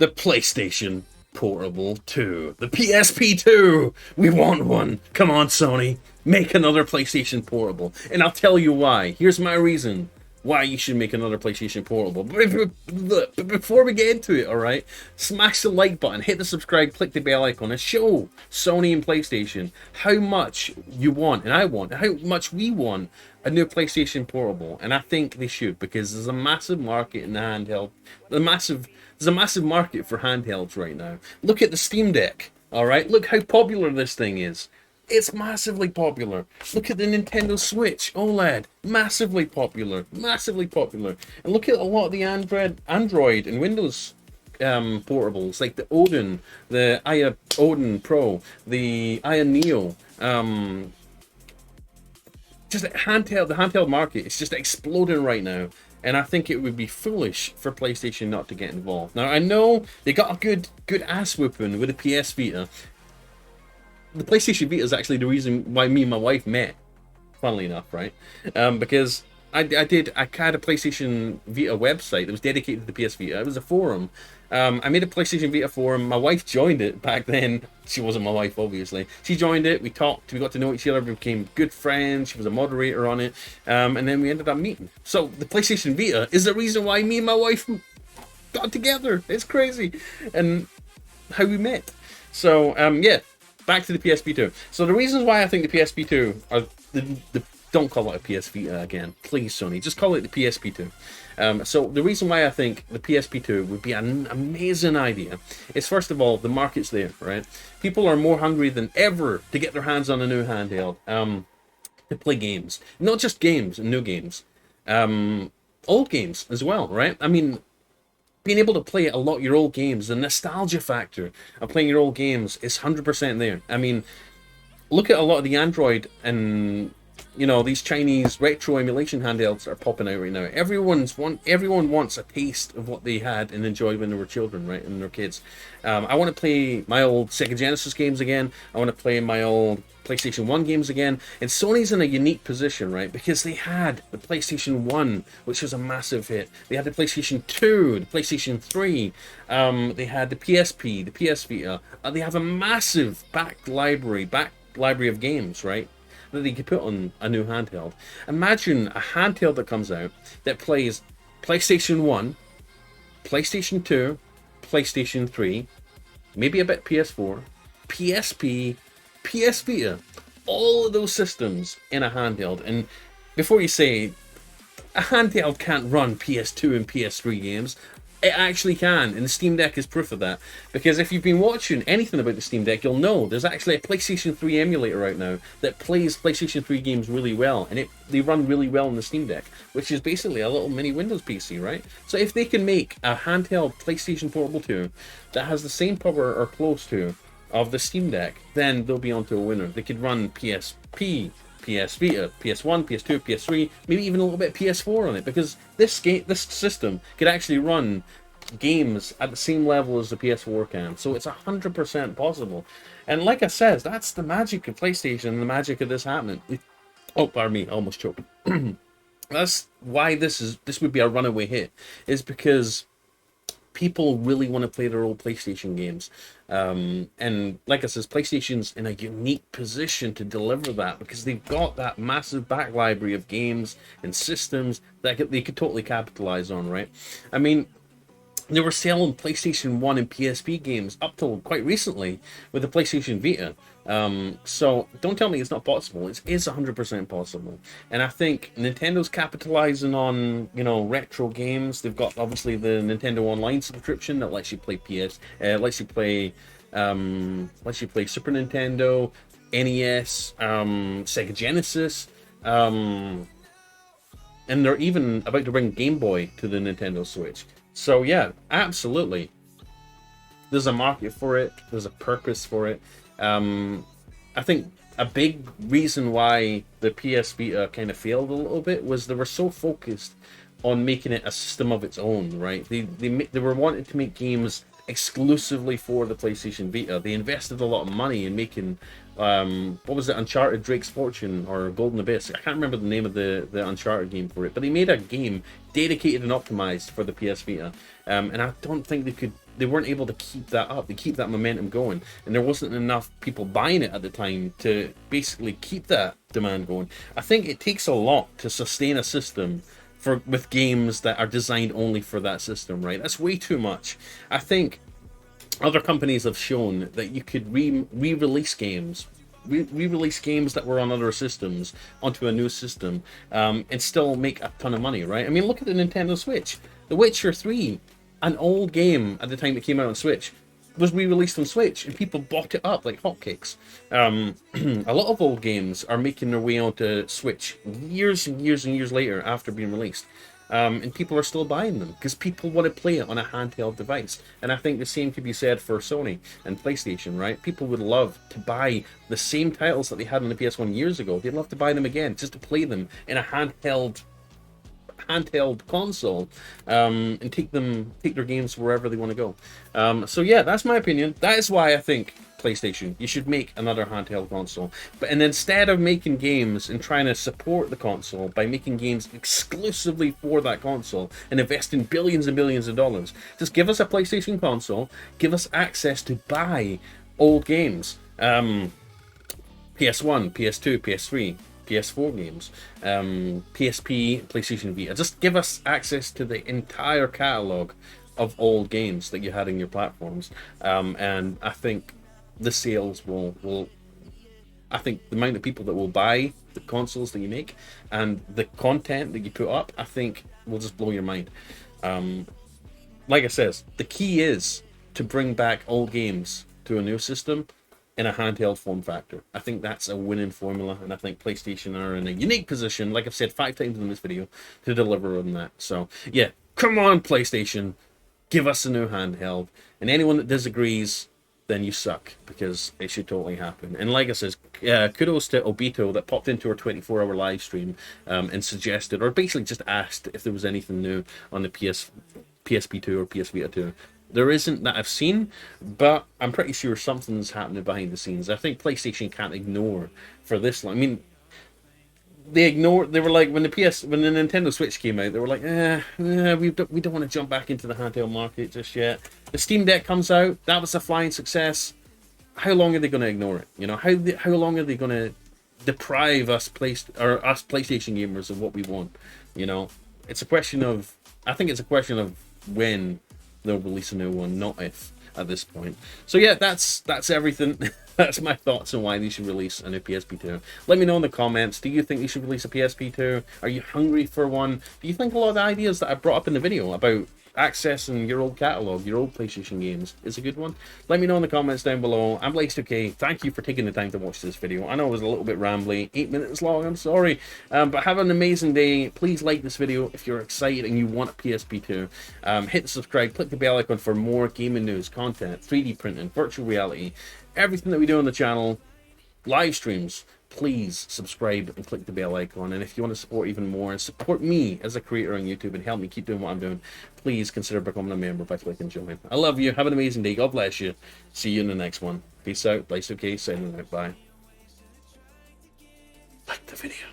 The PlayStation Portable 2. The PSP 2! We want one! Come on, Sony. Make another PlayStation Portable. And I'll tell you why. Here's my reason why you should make another PlayStation Portable. But before we get into it, alright, smash the like button, hit the subscribe, click the bell icon, and show Sony and PlayStation how much you want, and I want, how much we want a new PlayStation Portable. And I think they should, because there's a massive market in the handheld. There's a massive market for handhelds right now. Look at the Steam Deck, alright? Look how popular this thing is. It's massively popular. Look at the Nintendo Switch OLED. Massively popular. Massively popular. And look at a lot of the Android and Windows portables, like the Odin, the Aya Odin Pro, the Aya Neo. Just the handheld market is just exploding right now. And I think it would be foolish for PlayStation not to get involved. Now, I know they got a good ass whooping with the PS Vita. The PlayStation Vita is actually the reason why me and my wife met, funnily enough, right? Because I had a PlayStation Vita website that was dedicated to the PS Vita. It was a forum. I made a PlayStation Vita forum. My wife joined it back then. She wasn't my wife, obviously. She joined it. We talked. We got to know each other. We became good friends. She was a moderator on it. And then we ended up meeting. So the PlayStation Vita is the reason why me and my wife got together. It's crazy. And how we met. So, yeah. Back to the PSP 2. So the reasons why I think the PSP 2 are don't call it a PS Vita again, please, Sony. Just call it the PSP 2. So the reason why I think the PSP 2 would be an amazing idea is, first of all, the market's there, right? People are more hungry than ever to get their hands on a new handheld, to play games. Not just games, new games, old games as well, right? I mean, being able to play a lot of your old games, the nostalgia factor of playing your old games is 100% there. I mean, look at a lot of the Android and, you know, these Chinese retro emulation handhelds that are popping out right now. Everyone wants a taste of what they had and enjoyed when they were children, right, and they're kids. I want to play my old Sega Genesis games again. I want to play my old PlayStation 1 games again. And Sony's in a unique position, right? Because they had the PlayStation 1, which was a massive hit. They had the PlayStation 2, the PlayStation 3. They had the PSP, the PS Vita. They have a massive back library of games, right, that they could put on a new handheld. Imagine a handheld that comes out that plays PlayStation 1, PlayStation 2, PlayStation 3, maybe a bit PS4, PSP, PS Vita, all of those systems in a handheld. And before you say a handheld can't run PS2 and PS3 games, it actually can, and the Steam Deck is proof of that. Because if you've been watching anything about the Steam Deck, you'll know there's actually a PlayStation 3 emulator out now that plays PlayStation 3 games really well, and they run really well on the Steam Deck, which is basically a little mini Windows PC, right? So if they can make a handheld PlayStation Portable 2 that has the same power or close to of the Steam Deck, then they'll be onto a winner. They could run PSP, PS Vita, PS1, PS2, PS3, maybe even a little bit of PS4 on it, because this system could actually run games at the same level as the PS4 can. So it's 100% possible. And like I said, that's the magic of PlayStation and the magic of this happening. Oh, pardon me, I almost choked. That's why this would be a runaway hit, is because people really want to play their old PlayStation games. And like I said, PlayStation's in a unique position to deliver that, because they've got that massive back library of games and systems that they could totally capitalize on, right? I mean, they were selling PlayStation 1 and PSP games up till quite recently with the PlayStation Vita. So don't tell me it's not possible. It is 100% possible. And I think Nintendo's capitalizing on, you know, retro games. They've got obviously the Nintendo Online subscription that lets you play lets you play Super Nintendo, NES, Sega Genesis, and they're even about to bring Game Boy to the Nintendo Switch. So yeah, absolutely. There's a market for it. There's a purpose for it. I think a big reason why the PS Vita kind of failed a little bit was they were so focused on making it a system of its own, right? They were wanting to make games exclusively for the PlayStation Vita. They invested a lot of money in making what was it, Uncharted Drake's Fortune or Golden Abyss? I can't remember the name of the Uncharted game for it, but they made a game dedicated and optimized for the PS Vita, and I don't think they could they weren't able to keep that up, to keep that momentum going, and there wasn't enough people buying it at the time to basically keep that demand going. I think it takes a lot to sustain a system with games that are designed only for that system, right? That's way too much. I think other companies have shown that you could re-release games. Re-release games that were on other systems onto a new system, and still make a ton of money, right? I mean, look at the Nintendo Switch. The Witcher 3, an old game at the time it came out on Switch, was re-released on Switch, and people bought it up like hotcakes. A lot of old games are making their way onto Switch years and years and years later after being released. And people are still buying them because people want to play it on a handheld device. And I think the same could be said for Sony and PlayStation, right? People would love to buy the same titles that they had on the PS1 years ago. They'd love to buy them again just to play them in a handheld console, and take their games wherever they want to go. So yeah, that's my opinion. That is why I think PlayStation, you should make another handheld console. And instead of making games and trying to support the console by making games exclusively for that console and investing billions and billions of dollars, just give us a PlayStation console, give us access to buy old games. PS1, PS2, PS3, PS4 games, PSP, PlayStation Vita. Just give us access to the entire catalogue of old games that you had in your platforms, and I think the sales will I think the amount of people that will buy the consoles that you make and the content that you put up, I think will just blow your mind. Like I says, the key is to bring back old games to a new system in a handheld form factor. I think that's a winning formula, and I think PlayStation are in a unique position, like I've said 5 times in this video, to deliver on that. So yeah, come on PlayStation, give us a new handheld, and anyone that disagrees, then you suck, because it should totally happen. And like I says, kudos to Obito that popped into our 24-hour live stream, and suggested, or basically just asked if there was anything new on the PSP 2 or PS Vita 2. There isn't that I've seen, but I'm pretty sure something's happening behind the scenes. I think PlayStation can't ignore for this long. I mean, they were like, when the Nintendo Switch came out, they were like, we don't want to jump back into the handheld market just yet. The Steam Deck comes out, that was a flying success. How long are they going to ignore it? You know, how long are they going to deprive us PlayStation gamers of what we want? You know, I think it's a question of when they'll release a new one, not if, at this point. So yeah, that's everything. That's my thoughts on why they should release a new PSP 2. Let me know in the comments. Do you think they should release a PSP 2? Are you hungry for one? Do you think a lot of the ideas that I brought up in the video about accessing your old catalogue, your old PlayStation games, is a good one? Let me know in the comments down below. I'm Blaze2K. Thank you for taking the time to watch this video. I know it was a little bit rambly, 8 minutes long, I'm sorry. But have an amazing day. Please like this video if you're excited and you want a PSP 2. Hit the subscribe, click the bell icon for more gaming news, content, 3D printing, virtual reality, everything that we do on the channel, live streams. Please subscribe and click the bell icon. And if you want to support even more and support me as a creator on YouTube and help me keep doing what I'm doing, please consider becoming a member by clicking join. I love you. Have an amazing day. God bless you. See you in the next one. Peace out. Blaze2K signing out. Bye. Like the video.